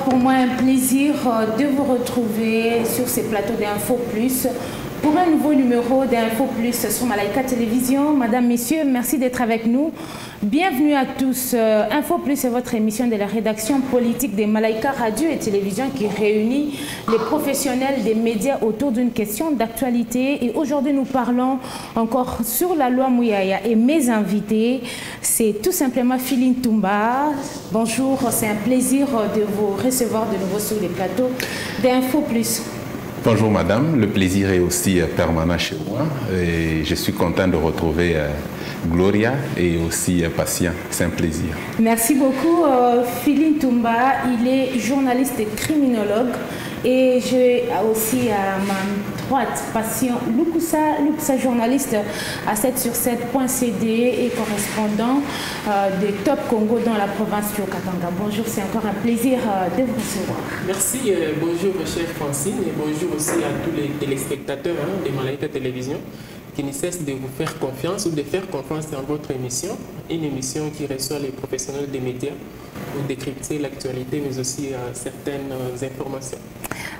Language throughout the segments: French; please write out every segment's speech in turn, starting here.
pour moi un plaisir de vous retrouver sur ces plateaux d'Info Plus pour un nouveau numéro d'Info Plus sur Malaika Télévision. Madame, Messieurs, merci d'être avec nous. Bienvenue à tous. Info Plus est votre émission de la rédaction politique des Malaika Radio et Télévision qui réunit les professionnels des médias autour d'une question d'actualité. Et aujourd'hui, nous parlons encore sur la loi Mouyaya. Et mes invités, c'est tout simplement Philine Toumba. Bonjour, c'est un plaisir de vous recevoir de nouveau sur les plateaux d'Info Plus. Bonjour madame, le plaisir est aussi permanent chez moi et je suis content de retrouver Gloria et aussi Patient, c'est un plaisir. Merci beaucoup Philine Toumba, il est journaliste et criminologue et j'ai aussi à ma droite Patient Lukusa, journaliste à 7sur7.cd et correspondant de Top Congo dans la province de Katanga. Bonjour, c'est encore un plaisir de vous recevoir. Merci, bonjour chère Francine et bonjour aussi à tous les téléspectateurs de Malaika Télévision qui ne cessent de vous faire confiance ou de faire confiance dans votre émission, une émission qui reçoit les professionnels des médias pour décrypter l'actualité mais aussi certaines informations.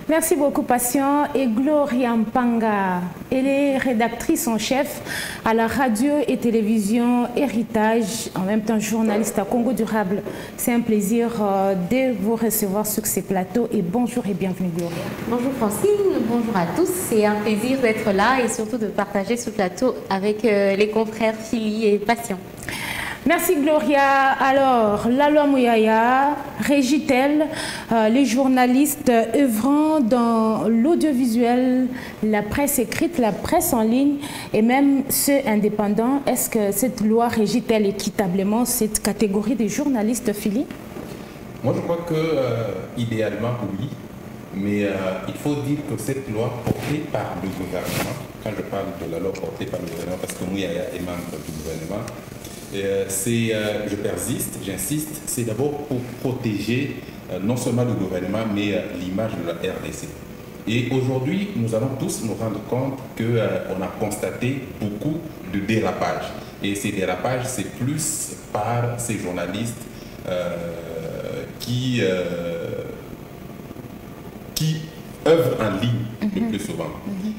Merci beaucoup Patient. Et Gloria Mpanga, elle est rédactrice en chef à la radio et télévision Héritage, en même temps journaliste à Congo Durable. C'est un plaisir de vous recevoir sur ces plateaux et bonjour et bienvenue Gloria. Bonjour Francine, bonjour à tous. C'est un plaisir d'être là et surtout de partager ce plateau avec les confrères Phili et Patient. Merci Gloria. Alors, la loi Mouyaya régit-elle les journalistes œuvrant dans l'audiovisuel, la presse écrite, la presse en ligne et même ceux indépendants? Est-ce que cette loi régit-elle équitablement cette catégorie des journalistes, Phili? Moi je crois que idéalement oui, mais il faut dire que cette loi portée par le gouvernement, quand je parle de la loi portée par le gouvernement, parce que Mouyaya est membre du gouvernement, je persiste, j'insiste, c'est d'abord pour protéger non seulement le gouvernement, mais l'image de la RDC. Et aujourd'hui, nous allons tous nous rendre compte qu'on a constaté beaucoup de dérapages. Et ces dérapages, c'est plus par ces journalistes qui œuvrent en ligne le plus souvent.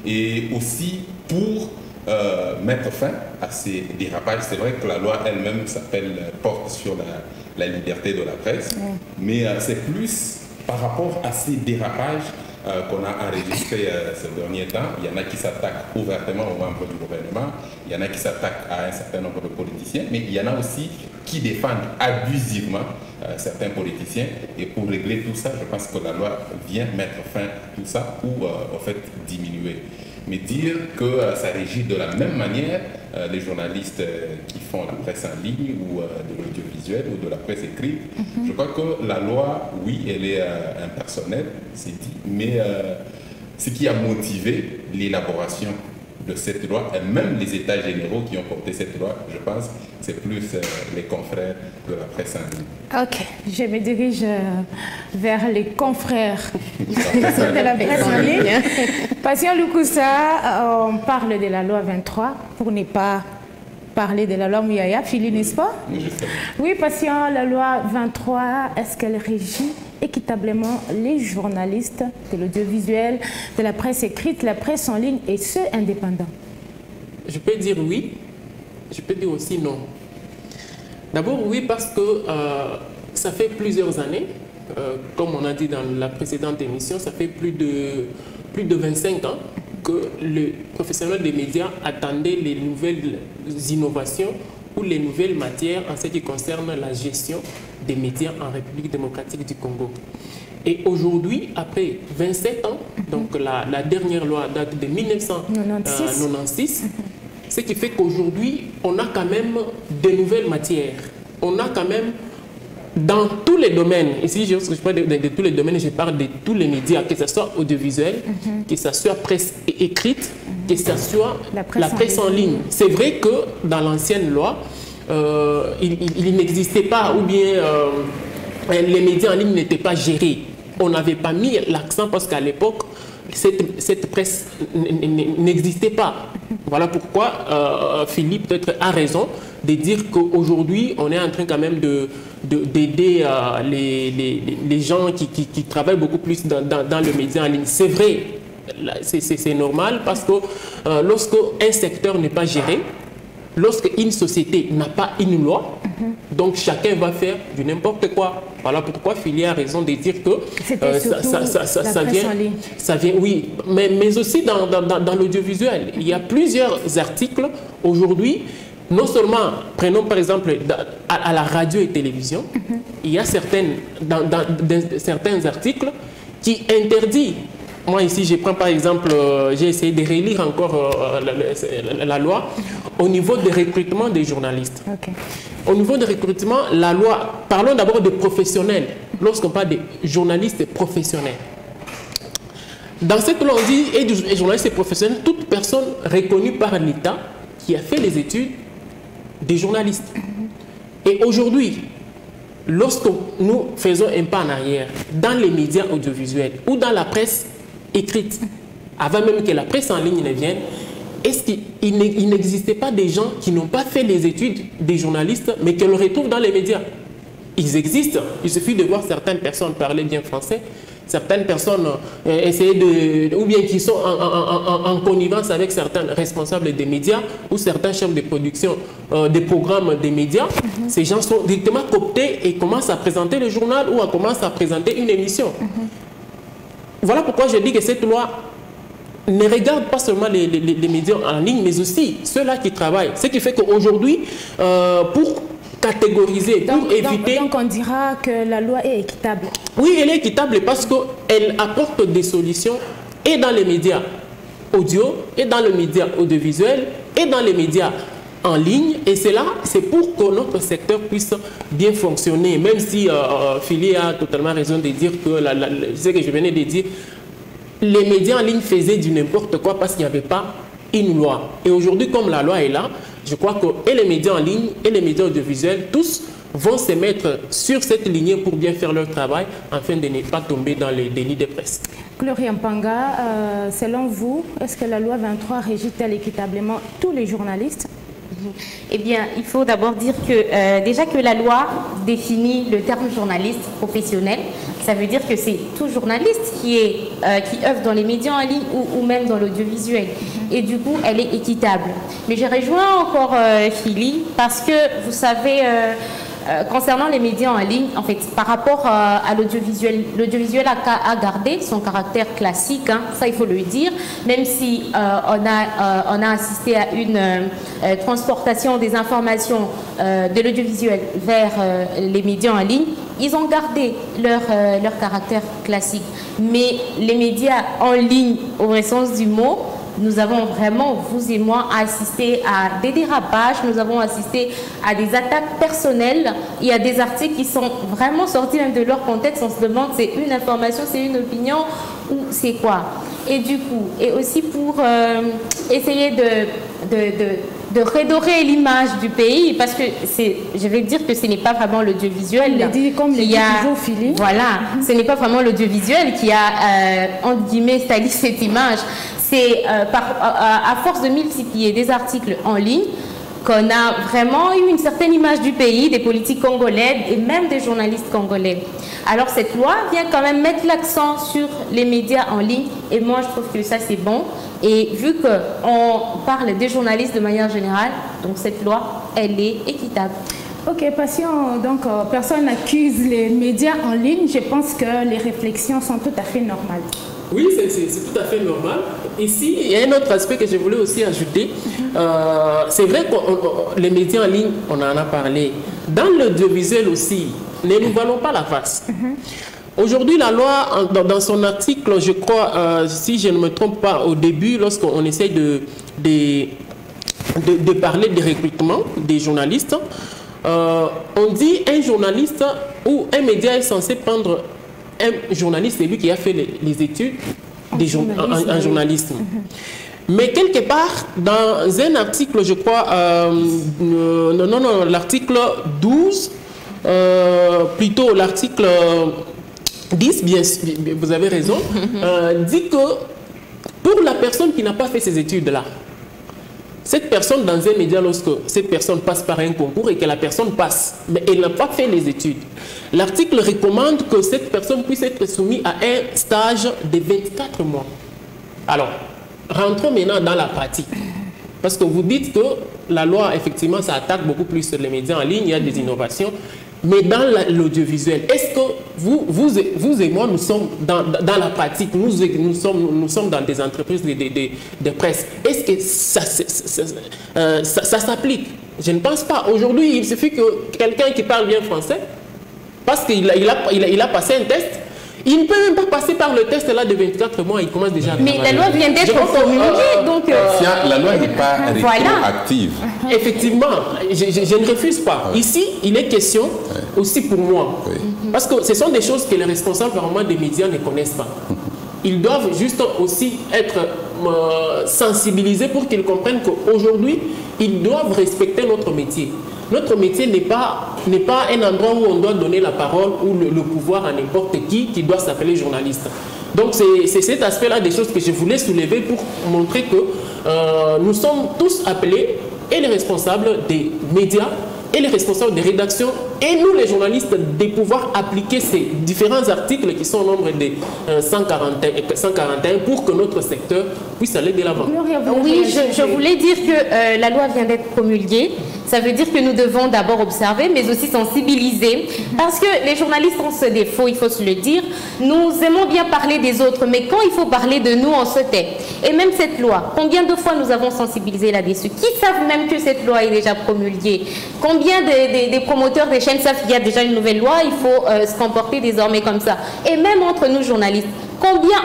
Et aussi pour mettre fin à ces dérapages. C'est vrai que la loi elle-même porte sur la liberté de la presse, mais c'est plus par rapport à ces dérapages qu'on a enregistrés ces derniers temps. Il y en a qui s'attaquent ouvertement aux membres du gouvernement, il y en a qui s'attaquent à un certain nombre de politiciens, mais il y en a aussi qui défendent abusivement certains politiciens. Et pour régler tout ça, je pense que la loi vient mettre fin à tout ça ou en fait diminuer. Mais dire que ça régit de la même manière les journalistes qui font la presse en ligne ou de l'audiovisuel ou de la presse écrite, je crois que la loi, oui, elle est impersonnelle, c'est dit, mais ce qui a motivé l'élaboration de cette loi, et même les états généraux qui ont porté cette loi, je pense, c'est plus les confrères de la presse en ligne. Ok, je me dirige vers les confrères de la presse en ligne. Patient Lukusa, on parle de la loi 23 pour ne pas parler de la loi Mouyaya, Phili, n'est-ce pas? Oui, Patient, la loi 23, est-ce qu'elle régit équitablement les journalistes de l'audiovisuel, de la presse écrite, la presse en ligne et ceux indépendants? Je peux dire oui, je peux dire aussi non. D'abord oui parce que ça fait plusieurs années, comme on a dit dans la précédente émission, ça fait plus de 25 ans que le professionnel des médias attendait les nouvelles innovations ou les nouvelles matières en ce qui concerne la gestion des médias en République démocratique du Congo. Et aujourd'hui, après 27 ans, donc la dernière loi date de 1996, ce qui fait qu'aujourd'hui, on a quand même de nouvelles matières. On a quand même, dans tous les domaines, ici je parle de tous les domaines, je parle de tous les médias, que ce soit audiovisuel, que ce soit presse écrite, que ce soit la presse en ligne. C'est vrai que dans l'ancienne loi, il n'existait pas, ou bien les médias en ligne n'étaient pas gérés. on n'avait pas mis l'accent parce qu'à l'époque, cette presse n'existait pas. Voilà pourquoi Philippe peut-être a raison de dire qu'aujourd'hui, on est en train quand même d'aider les gens qui travaillent beaucoup plus dans le média en ligne. C'est vrai, c'est normal parce que lorsque un secteur n'est pas géré, lorsque une société n'a pas une loi, donc chacun va faire du n'importe quoi. Voilà pourquoi Philippe a raison de dire que ça vient, oui, mais aussi dans l'audiovisuel. Il y a plusieurs articles aujourd'hui. Non seulement, prenons par exemple à la radio et télévision, il y a certains articles qui interdisent. Moi ici, je prends par exemple, j'ai essayé de relire encore la loi au niveau des recrutements des journalistes. Okay. Au niveau des recrutements, la loi, parlons d'abord des professionnels, lorsqu'on parle des journalistes professionnels. Dans cette loi, on dit, et journalistes professionnels, toute personne reconnue par l'État qui a fait les études des journalistes. Et aujourd'hui, lorsque nous faisons un pas en arrière dans les médias audiovisuels ou dans la presse écrite, avant même que la presse en ligne ne vienne, est-ce qu'il n'existait pas des gens qui n'ont pas fait les études des journalistes, mais qu'on retrouve dans les médias? Ils existent. Il suffit de voir certaines personnes parler bien français, certaines personnes essayer ou bien qui sont en connivence avec certains responsables des médias ou certains chefs de production des programmes des médias. Ces gens sont directement cooptés et commencent à présenter le journal ou commencent à présenter une émission. Voilà pourquoi je dis que cette loi ne regarde pas seulement les médias en ligne, mais aussi ceux-là qui travaillent. Ce qui fait qu'aujourd'hui, pour catégoriser, pour éviter... Donc on dira que la loi est équitable. Oui, elle est équitable parce qu'elle apporte des solutions et dans les médias audio, et dans les médias audiovisuels, et dans les médias en ligne. Et c'est pour que notre secteur puisse bien fonctionner. Même si Philippe a totalement raison de dire que, ce que je venais de dire, les médias en ligne faisaient du n'importe quoi parce qu'il n'y avait pas une loi. Et aujourd'hui, comme la loi est là, je crois que et les médias en ligne et les médias audiovisuels, tous vont se mettre sur cette lignée pour bien faire leur travail afin de ne pas tomber dans les délits de presse. Gloria Mpanga, selon vous, est-ce que la loi 23 régit-elle équitablement tous les journalistes? Eh bien, il faut d'abord dire que déjà que la loi définit le terme journaliste professionnel, ça veut dire que c'est tout journaliste qui œuvre dans les médias en ligne ou même dans l'audiovisuel. Et du coup, elle est équitable. Mais j'ai rejoint encore Philippe parce que, vous savez, concernant les médias en ligne, en fait, par rapport à l'audiovisuel, l'audiovisuel a gardé son caractère classique, hein, ça il faut le dire, même si on a assisté à une transportation des informations de l'audiovisuel vers les médias en ligne. Ils ont gardé leur caractère classique. Mais les médias en ligne, au vrai sens du mot, nous avons vraiment, vous et moi, assisté à des dérapages, nous avons assisté à des attaques personnelles. Il y a des articles qui sont vraiment sortis même de leur contexte. On se demande, c'est une information, c'est une opinion ou c'est quoi? Et du coup, et aussi pour essayer de redorer l'image du pays, parce que je vais dire que ce n'est pas vraiment l'audiovisuel. Il a dit comme les toujours Philippe. Voilà, ce n'est pas vraiment l'audiovisuel qui a, entre guillemets, stylé cette image. C'est à force de multiplier des articles en ligne qu'on a vraiment eu une certaine image du pays, des politiques congolaises et même des journalistes congolais. Alors cette loi vient quand même mettre l'accent sur les médias en ligne et moi je trouve que ça c'est bon. Et vu qu'on parle des journalistes de manière générale, donc cette loi, elle est équitable. Ok, patient, donc personne n'accuse les médias en ligne. Je pense que les réflexions sont tout à fait normales. Oui, c'est tout à fait normal. Ici, il y a un autre aspect que je voulais aussi ajouter. C'est vrai que les médias en ligne, on en a parlé. Dans l'audiovisuel aussi, ne nous voilons pas la face. Aujourd'hui, la loi, dans son article, je crois, si je ne me trompe pas, au début, lorsqu'on essaye de parler des recrutements des journalistes, on dit un journaliste ou un média est censé prendre un journaliste, c'est lui qui a fait les études en journalisme. Mais quelque part, dans un article, je crois, l'article 12, plutôt l'article 10, bien, vous avez raison, dit que pour la personne qui n'a pas fait ces études-là, cette personne dans un média, lorsque cette personne passe par un concours et que la personne passe, mais elle n'a pas fait les études, l'article recommande que cette personne puisse être soumise à un stage de 24 mois. Alors, rentrons maintenant dans la pratique. Parce que vous dites que la loi, effectivement, ça attaque beaucoup plus les médias en ligne, il y a des innovations. Mais dans l'audiovisuel, est-ce que vous et moi, nous sommes dans la pratique, nous sommes dans des entreprises de presse, est-ce que ça s'applique? Je ne pense pas. Aujourd'hui, il suffit que quelqu'un qui parle bien français, parce qu'il a passé un test, il ne peut même pas passer par le test là de 24 mois, il commence déjà à travailler. Mais la loi vient d'être promulguée, donc... la loi n'est pas rétroactive. Voilà. Effectivement, je ne refuse pas. Ici, il est question aussi pour moi. Parce que ce sont des choses que les responsables des médias ne connaissent pas. Ils doivent juste aussi être sensibilisés pour qu'ils comprennent qu'aujourd'hui, ils doivent respecter notre métier. Notre métier n'est pas un endroit où on doit donner la parole ou le pouvoir à n'importe qui doit s'appeler journaliste. Donc c'est cet aspect-là des choses que je voulais soulever pour montrer que nous sommes tous appelés, et les responsables des médias, et les responsables des rédactions, et nous les journalistes, de pouvoir appliquer ces différents articles qui sont au nombre de 141 pour que notre secteur puisse aller de l'avant. Oui, je voulais dire que la loi vient d'être promulguée. Ça veut dire que nous devons d'abord observer, mais aussi sensibiliser. Parce que les journalistes ont ce défaut, il faut se le dire. Nous aimons bien parler des autres, mais quand il faut parler de nous, on se tait. Et même cette loi, combien de fois nous avons sensibilisé là-dessus? Qui savent même que cette loi est déjà promulguée? Combien des promoteurs des chaînes savent qu'il y a déjà une nouvelle loi? Il faut se comporter désormais comme ça. Et même entre nous journalistes, combien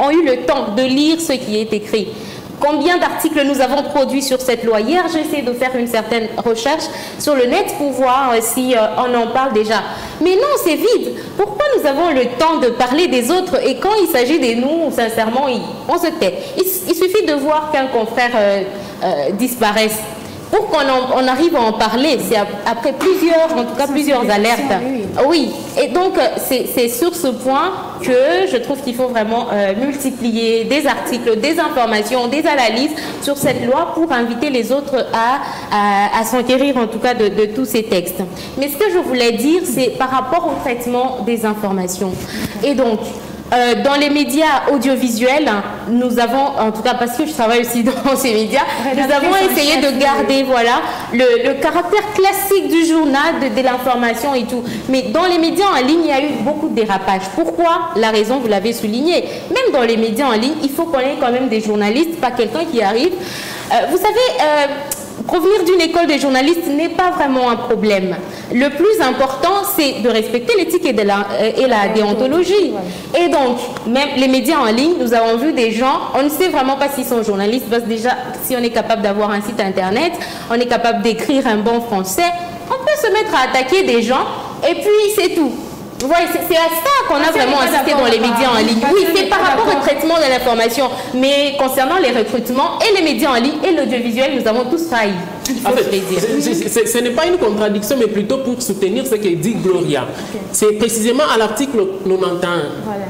ont eu le temps de lire ce qui est écrit? Combien d'articles nous avons produits sur cette loi? Hier, j'ai essayé de faire une certaine recherche sur le net pour voir si on en parle déjà. Mais non, c'est vide. Pourquoi nous avons le temps de parler des autres et quand il s'agit de nous, sincèrement, on se tait? Il suffit de voir qu'un confrère disparaisse. Pour qu'on arrive à en parler, c'est après plusieurs alertes. Oui, et donc c'est sur ce point que je trouve qu'il faut vraiment multiplier des articles, des informations, des analyses sur cette loi pour inviter les autres à s'enquérir en tout cas de tous ces textes. Mais ce que je voulais dire, c'est par rapport au traitement des informations. Et donc, dans les médias audiovisuels, nous avons, en tout cas parce que je travaille aussi dans ces médias, nous avons essayé de garder le caractère classique du journal, de l'information et tout. Mais dans les médias en ligne, il y a eu beaucoup de dérapages. Pourquoi? La raison, vous l'avez souligné. Même dans les médias en ligne, il faut qu'on ait quand même des journalistes, pas quelqu'un qui arrive. Vous savez... provenir d'une école de journalistes n'est pas vraiment un problème. Le plus important, c'est de respecter l'éthique et la déontologie. Et donc, même les médias en ligne, nous avons vu des gens, on ne sait vraiment pas s'ils sont journalistes, parce que déjà, si on est capable d'avoir un site internet, on est capable d'écrire un bon français, on peut se mettre à attaquer des gens, et puis c'est tout. Vous voyez, c'est à ça qu'on a vraiment insisté dans les médias en ligne. Oui, c'est par rapport au traitement de l'information. Mais concernant les recrutements et les médias en ligne et l'audiovisuel, nous avons tous failli. En fait, ce n'est pas une contradiction, mais plutôt pour soutenir ce que dit Gloria. Okay. C'est précisément à l'article 91. Voilà.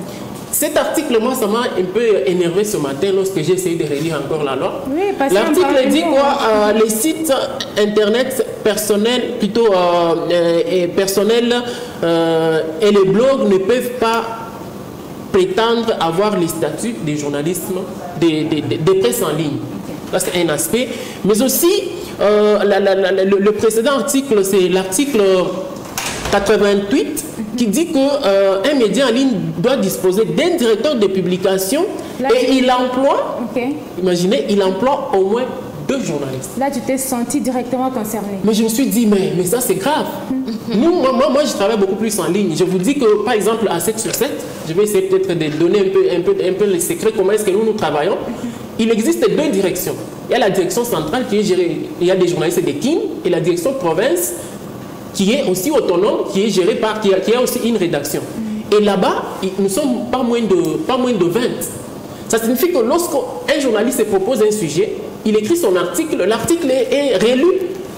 Cet article, moi, ça m'a un peu énervé ce matin lorsque j'ai essayé de relire encore la loi. Oui, l'article dit quoi? Les sites internet personnels, plutôt personnels et les blogs ne peuvent pas prétendre avoir les statuts des journalisme, des presse en ligne. Ça, c'est un aspect. Mais aussi, le précédent article, c'est l'article 88 qui dit qu'un média en ligne doit disposer d'un directeur de publication et il emploie, imaginez, il emploie au moins 2 journalistes. Là, tu t'es senti directement concerné. Mais je me suis dit, mais ça c'est grave. Moi, je travaille beaucoup plus en ligne. Je vous dis que, par exemple, à 7 sur 7, je vais essayer peut-être de donner un peu les secrets, comment est-ce que nous travaillons. Il existe 2 directions. Il y a la direction centrale qui est gérée, il y a des journalistes de KIN, et la direction province qui est aussi autonome, qui est gérée par, qui a aussi une rédaction. Et là-bas, nous sommes pas moins de 20. Ça signifie que lorsqu'un journaliste se propose un sujet, il écrit son article, l'article est rélu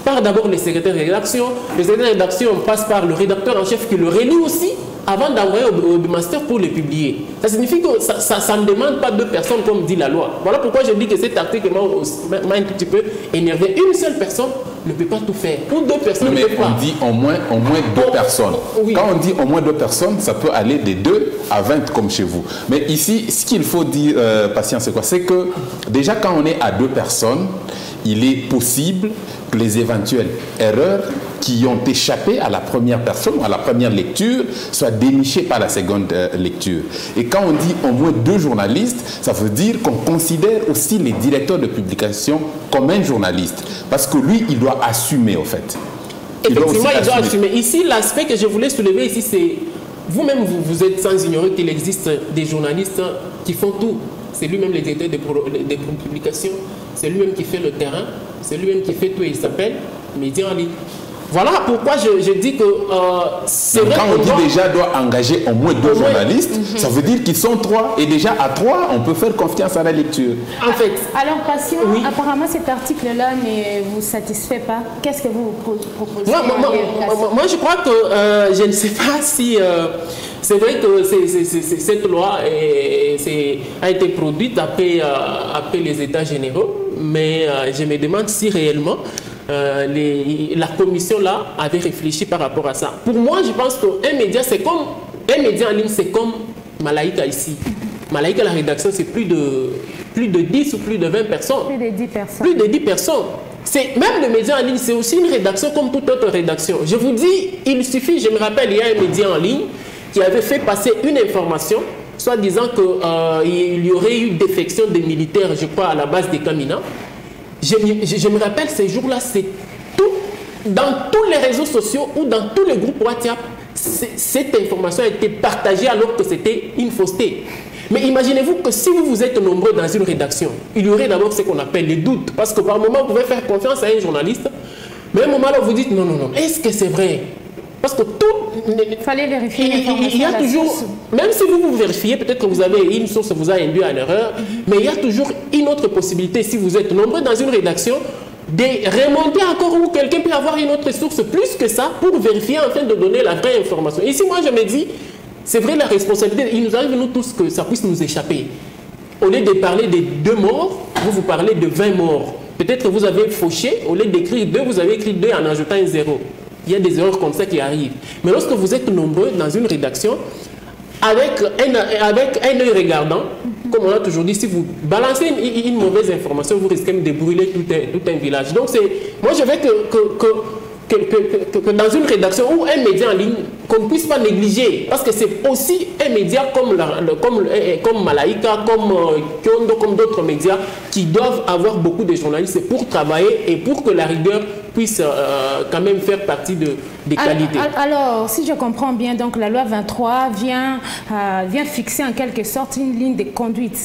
par d'abord les secrétaires de rédaction. Les secrétaires de rédaction passent par le rédacteur en chef qui le relit aussi avant d'envoyer au master pour le publier. Ça signifie que ça ne demande pas 2 personnes comme dit la loi. Voilà pourquoi je dis que cet article m'a un petit peu énervé. Une seule personne ne peut pas tout faire. Ou 2 personnes ne peuvent pas. On dit au moins 2 personnes. Oui. Quand on dit au moins 2 personnes, ça peut aller de 2 à 20 comme chez vous. Mais ici, ce qu'il faut dire, patient, c'est quoi? C'est que déjà quand on est à 2 personnes, il est possible que les éventuelles erreurs qui ont échappé à la première personne, à la première lecture, soient dénichées par la seconde lecture. Et quand on dit au moins 2 journalistes, ça veut dire qu'on considère aussi les directeurs de publication comme un journaliste. Parce que lui, il doit assumer, au fait. Effectivement, il doit assumer. Ici, l'aspect que je voulais soulever ici, c'est vous-même, vous êtes sans ignorer qu'il existe des journalistes qui font tout. C'est lui-même le directeur des publications, c'est lui-même qui fait le terrain, c'est lui-même qui fait tout et il s'appelle Média en ligne. Voilà pourquoi je dis que c'est vrai. Quand on dit déjà doit engager au moins 2 journalistes, ça veut dire qu'ils sont 3. Et déjà à 3, on peut faire confiance à la lecture. En fait. Alors, patient, oui. Apparemment cet article-là ne vous satisfait pas. Qu'est-ce que vous proposez? Moi, je crois que je ne sais pas si... c'est vrai que cette loi a été produite après les États généraux, mais je me demande si réellement la commission là avait réfléchi par rapport à ça. Pour moi, je pense qu'un média, un média en ligne, c'est comme Malaika ici. Malaika, la rédaction, c'est plus de 10 ou plus de 20 personnes. Plus de 10 personnes. Plus de 10 personnes. Même le média en ligne, c'est aussi une rédaction comme toute autre rédaction. Je vous dis, il suffit, je me rappelle, il y a un média en ligne qui avait fait passer une information, soit disant qu'il y aurait eu défection des militaires, je crois, à la base des Kamina. Je me rappelle ces jours-là, c'est tout, dans tous les réseaux sociaux ou dans tous les groupes WhatsApp, cette information a été partagée alors que c'était une fausseté. Mais imaginez-vous que si vous êtes nombreux dans une rédaction, il y aurait d'abord ce qu'on appelle les doutes. Parce que par moment, vous pouvez faire confiance à un journaliste, mais à un moment là, vous dites non, est-ce que c'est vrai? Parce que tout... Il fallait vérifier l'information. Il y a toujours, même si vous vérifiez, peut-être que vous avez une source qui vous a induit à l'erreur, mais il y a toujours une autre possibilité, si vous êtes nombreux dans une rédaction, de remonter encore où quelqu'un peut avoir une autre source plus que ça pour vérifier afin de donner la vraie information. Ici, moi, je me dis, c'est vrai la responsabilité, il nous arrive nous tous que ça puisse nous échapper. Au lieu de parler de 2 morts, vous parlez de 20 morts. Peut-être que vous avez fauché, au lieu d'écrire 2, vous avez écrit 2 en ajoutant un 0. Il y a des erreurs comme ça qui arrivent. Mais lorsque vous êtes nombreux dans une rédaction, avec un œil regardant, comme on a toujours dit, si vous balancez une mauvaise information, vous risquez de brûler tout un village. Donc, moi, je veux que dans une rédaction ou un média en ligne, qu'on ne puisse pas négliger. Parce que c'est aussi un média comme Malaika, comme Kyondo, comme d'autres médias qui doivent avoir beaucoup de journalistes pour travailler et pour que la rigueur puisse quand même faire partie des qualités. Alors, si je comprends bien, donc la loi 23 vient fixer en quelque sorte une ligne de conduite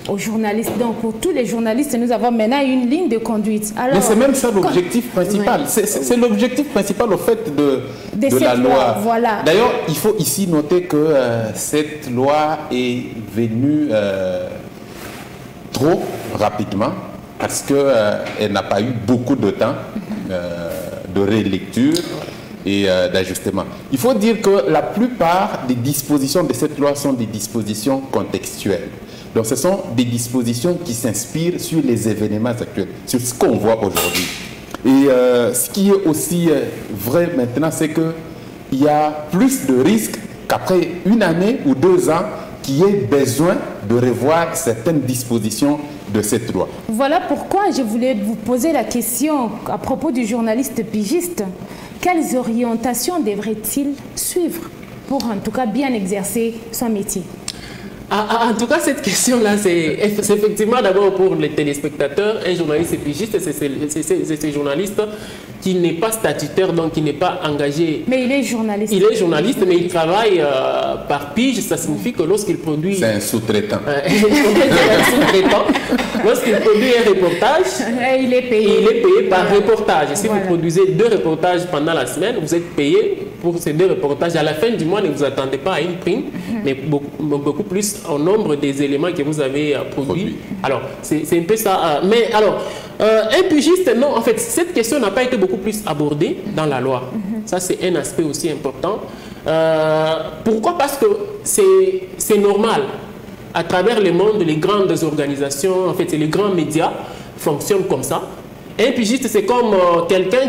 aux journalistes. Donc, pour tous les journalistes, nous avons maintenant une ligne de conduite. Alors, mais c'est même ça l'objectif principal. Ouais. C'est l'objectif principal, au fait, de la loi. Voilà. D'ailleurs, il faut ici noter que cette loi est venue trop rapidement parce qu'elle n'a pas eu beaucoup de temps de relecture et d'ajustement. Il faut dire que la plupart des dispositions de cette loi sont des dispositions contextuelles. Donc, ce sont des dispositions qui s'inspirent sur les événements actuels, sur ce qu'on voit aujourd'hui. Et ce qui est aussi vrai maintenant, c'est qu'il y a plus de risques qu'après 1 année ou 2 ans, qu'il y ait besoin de revoir certaines dispositions de cette loi. Voilà pourquoi je voulais vous poser la question à propos du journaliste pigiste. Quelles orientations devrait-il suivre pour en tout cas bien exercer son métier? En tout cas, cette question-là, c'est effectivement d'abord pour les téléspectateurs. Un journaliste pigiste, c'est ce journaliste qui n'est pas statutaire, donc qui n'est pas engagé. Mais il est journaliste. Il est journaliste, mais il travaille par pige. Ça signifie que lorsqu'il produit... C'est un sous-traitant. Lorsqu'il produit un reportage, il est payé. Il est payé par reportage. Et si vous produisez 2 reportages pendant la semaine, vous êtes payé pour ces 2 reportages. À la fin du mois, ne vous attendez pas à une prime, mais beaucoup plus au nombre des éléments que vous avez produits. Alors, c'est un peu ça. Mais alors, un pigiste, non, en fait, cette question n'a pas été beaucoup plus abordée dans la loi. Ça, c'est un aspect aussi important. Pourquoi? Parce que c'est normal. À travers le monde, les grandes organisations, en fait, les grands médias fonctionnent comme ça. Un pigiste, c'est comme quelqu'un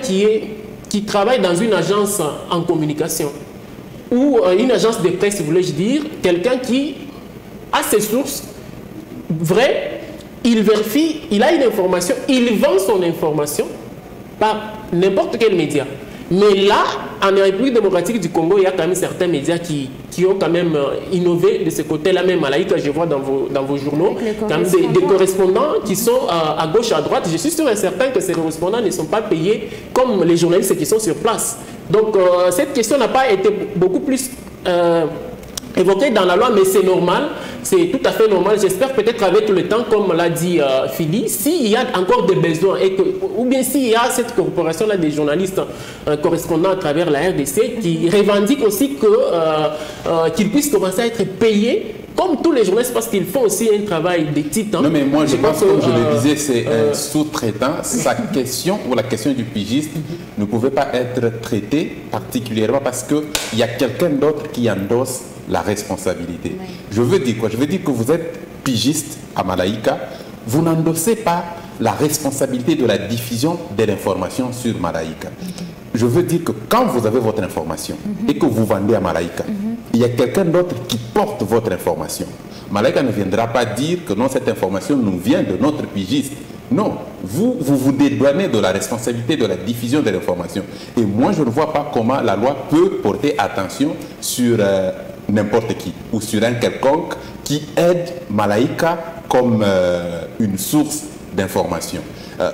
qui travaille dans une agence en communication ou une agence de presse, voulais-je dire, quelqu'un qui a ses sources vraies, il vérifie, il a une information, il vend son information par n'importe quel média. Mais là, en République démocratique du Congo, il y a quand même certains médias qui ont quand même innové de ce côté-là, même à Malaika, je vois dans vos journaux, quand même des correspondants qui sont à gauche, à droite. Je suis sûr et certain que ces correspondants ne sont pas payés comme les journalistes qui sont sur place. Donc, cette question n'a pas été beaucoup plus évoquée dans la loi, mais c'est normal. C'est tout à fait normal. J'espère peut-être avec le temps, comme l'a dit Philly, s'il y a encore des besoins, ou bien s'il y a cette corporation-là des journalistes correspondants à travers la RDC qui revendiquent aussi qu'ils puissent commencer à être payés comme tous les journalistes, parce qu'ils font aussi un travail d'éthique. Non, mais moi, je pense que, comme je le disais, c'est un sous-traitant. Sa question, ou la question du pigiste, ne pouvait pas être traitée particulièrement parce qu'il y a quelqu'un d'autre qui endosse la responsabilité. Oui. Je veux dire quoi? Je veux dire que vous êtes pigiste à Malaika, vous n'endossez pas la responsabilité de la diffusion de l'information sur Malaika. Je veux dire que quand vous avez votre information et que vous vendez à Malaika, il y a quelqu'un d'autre qui porte votre information. Malaika ne viendra pas dire que non, cette information nous vient de notre pigiste. Non, vous dédouanez de la responsabilité de la diffusion de l'information. Et moi, je ne vois pas comment la loi peut porter attention sur n'importe qui ou sur un quelconque qui aide Malaika comme une source d'information.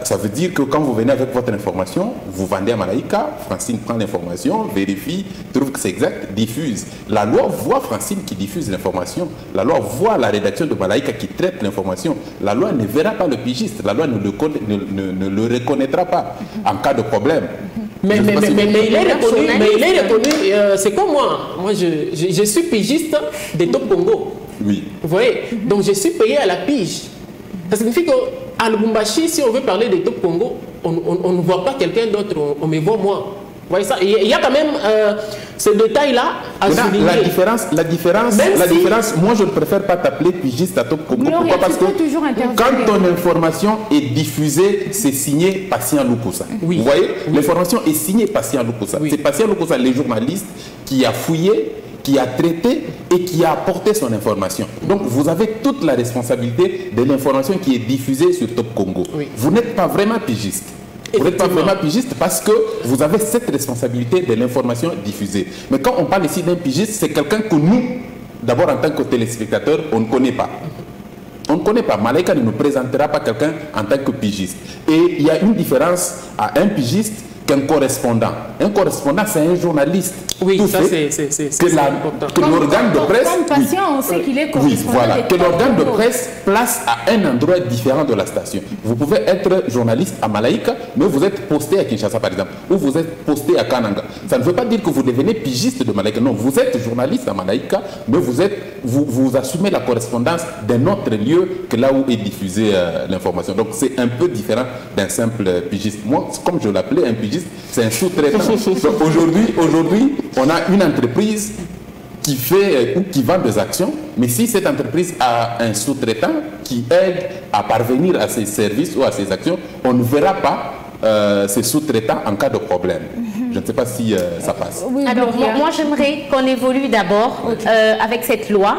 Ça veut dire que quand vous venez avec votre information, vous vendez à Malaika, Francine prend l'information, vérifie, trouve que c'est exact, diffuse. La loi voit Francine qui diffuse l'information. La loi voit la rédaction de Malaika qui traite l'information. La loi ne verra pas le pigiste. La loi ne le reconnaîtra pas en cas de problème. Mais il est reconnu, c'est comme moi. Moi, je suis pigiste de Top Congo. Oui. Vous voyez? Donc, je suis payé à la pige. Ça signifie qu'à Lubumbashi, si on veut parler de Top Congo, on ne voit pas quelqu'un d'autre, on me voit moi. Vous voyez ça? Il y a quand même ce détail-là à souligner. La différence, moi je ne préfère pas t'appeler pigiste à Top Congo. Pourquoi? Parce que quand ton information est diffusée, c'est signé Patient Lukusa. Oui. Vous voyez? L'information est signée Patient Lukusa. Oui. C'est Patient Lukusa, le journaliste, qui a fouillé, qui a traité et qui a apporté son information. Donc vous avez toute la responsabilité de l'information qui est diffusée sur Top Congo. Oui. Vous n'êtes pas vraiment pigiste. Vous n'êtes pas vraiment pigiste parce que vous avez cette responsabilité de l'information diffusée. Mais quand on parle ici d'un pigiste, c'est quelqu'un que nous, d'abord en tant que téléspectateurs, on ne connaît pas. On ne connaît pas. Malaika ne nous présentera pas quelqu'un en tant que pigiste. Et il y a une différence à un pigiste qu'un correspondant. Un correspondant, c'est un journaliste. Oui, ça c'est important. Que l'organe de presse... Comme patient, on sait qu'il est correspondant. Oui, voilà. Que l'organe de presse place à un endroit différent de la station. Vous pouvez être journaliste à Malaika, mais vous êtes posté à Kinshasa, par exemple, ou vous êtes posté à Kananga. Ça ne veut pas dire que vous devenez pigiste de Malaika. Non, vous êtes journaliste à Malaika, mais vous assumez la correspondance d'un autre lieu que là où est diffusée l'information. Donc c'est un peu différent d'un simple pigiste. Moi, comme je l'appelais un pigiste, c'est un sous-traitant. Donc aujourd'hui, on a une entreprise qui fait ou qui vend des actions, mais si cette entreprise a un sous-traitant qui aide à parvenir à ses services ou à ses actions, on ne verra pas ces sous-traitants en cas de problème. Je ne sais pas si ça passe. Oui, alors, moi j'aimerais qu'on évolue d'abord avec cette loi.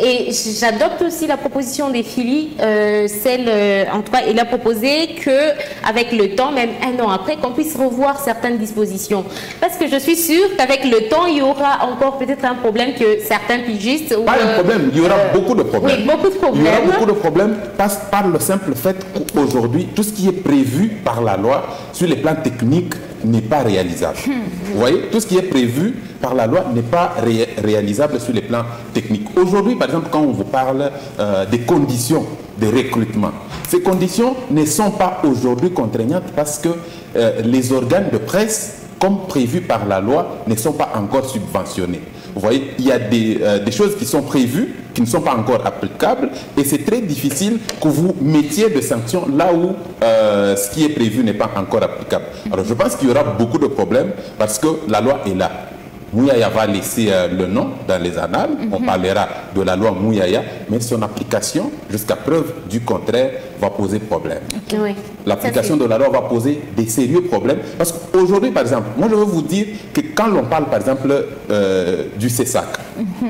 Et j'adopte aussi la proposition des Philly, en tout cas, il a proposé qu'avec le temps, même un an après, qu'on puisse revoir certaines dispositions. Parce que je suis sûre qu'avec le temps, il y aura encore peut-être un problème que certains pigistes... Pas un problème, il y aura beaucoup de problèmes. Oui, beaucoup de problèmes. Il y aura beaucoup de problèmes par le simple fait qu'aujourd'hui, tout ce qui est prévu par la loi sur les plans techniques n'est pas réalisable. Vous voyez, tout ce qui est prévu par la loi n'est pas réalisable sur les plans techniques. Aujourd'hui, par exemple, quand on vous parle des conditions de recrutement, ces conditions ne sont pas aujourd'hui contraignantes parce que les organes de presse, comme prévu par la loi, ne sont pas encore subventionnés. Vous voyez, il y a des choses qui sont prévues, qui ne sont pas encore applicables, et c'est très difficile que vous mettiez de sanctions là où ce qui est prévu n'est pas encore applicable. Alors je pense qu'il y aura beaucoup de problèmes parce que la loi est là. Mouyaya va laisser le nom dans les annales, on parlera de la loi Mouyaya, mais son application, jusqu'à preuve du contraire, va poser problème. Oui. L'application de la loi va poser des sérieux problèmes. Parce qu'aujourd'hui, par exemple, moi je veux vous dire que quand l'on parle, par exemple, du CESAC,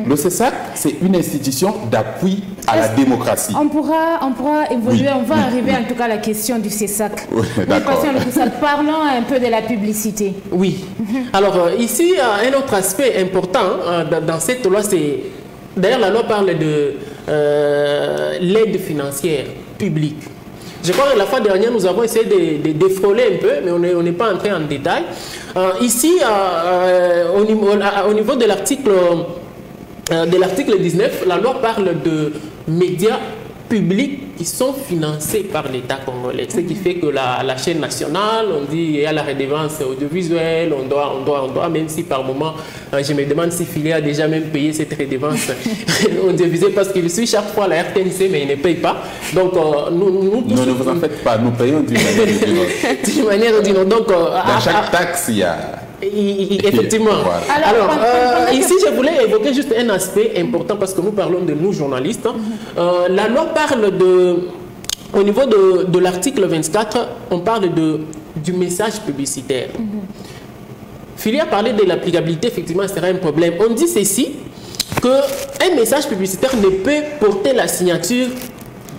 le CESAC, c'est une institution d'appui à la démocratie. On pourra évoluer, on va arriver en tout cas à la question du CESAC. Oui, d'accord. Parlons un peu de la publicité. Oui. Alors ici, un autre aspect important dans cette loi, c'est... D'ailleurs, la loi parle de l'aide financière publique. Je crois que la fois dernière, nous avons essayé de défroler un peu, mais on n'est pas entré en détail. Ici, au niveau de l'article 19, la loi parle de médias publics qui sont financés par l'État congolais. Ce qui fait que la chaîne nationale, on dit il y a la redevance audiovisuelle, on doit, même si par moment, je me demande si Filia a déjà même payé cette redevance audiovisuelle, parce qu'il suit chaque fois la RTNC, mais il ne paye pas. Donc, nous ne vous en faites pas, nous payons d'une manière ou d'une autre. D'une manière ou d'une autre. Donc, dans chaque taxe, il y a... Effectivement. Voilà. Alors, ici, je voulais évoquer juste un aspect important parce que nous parlons de nous, journalistes. La loi parle de... Au niveau de l'article 24, on parle du message publicitaire. Filia a parlé de l'applicabilité, effectivement, ce sera un problème. On dit ceci, qu'un message publicitaire ne peut porter la signature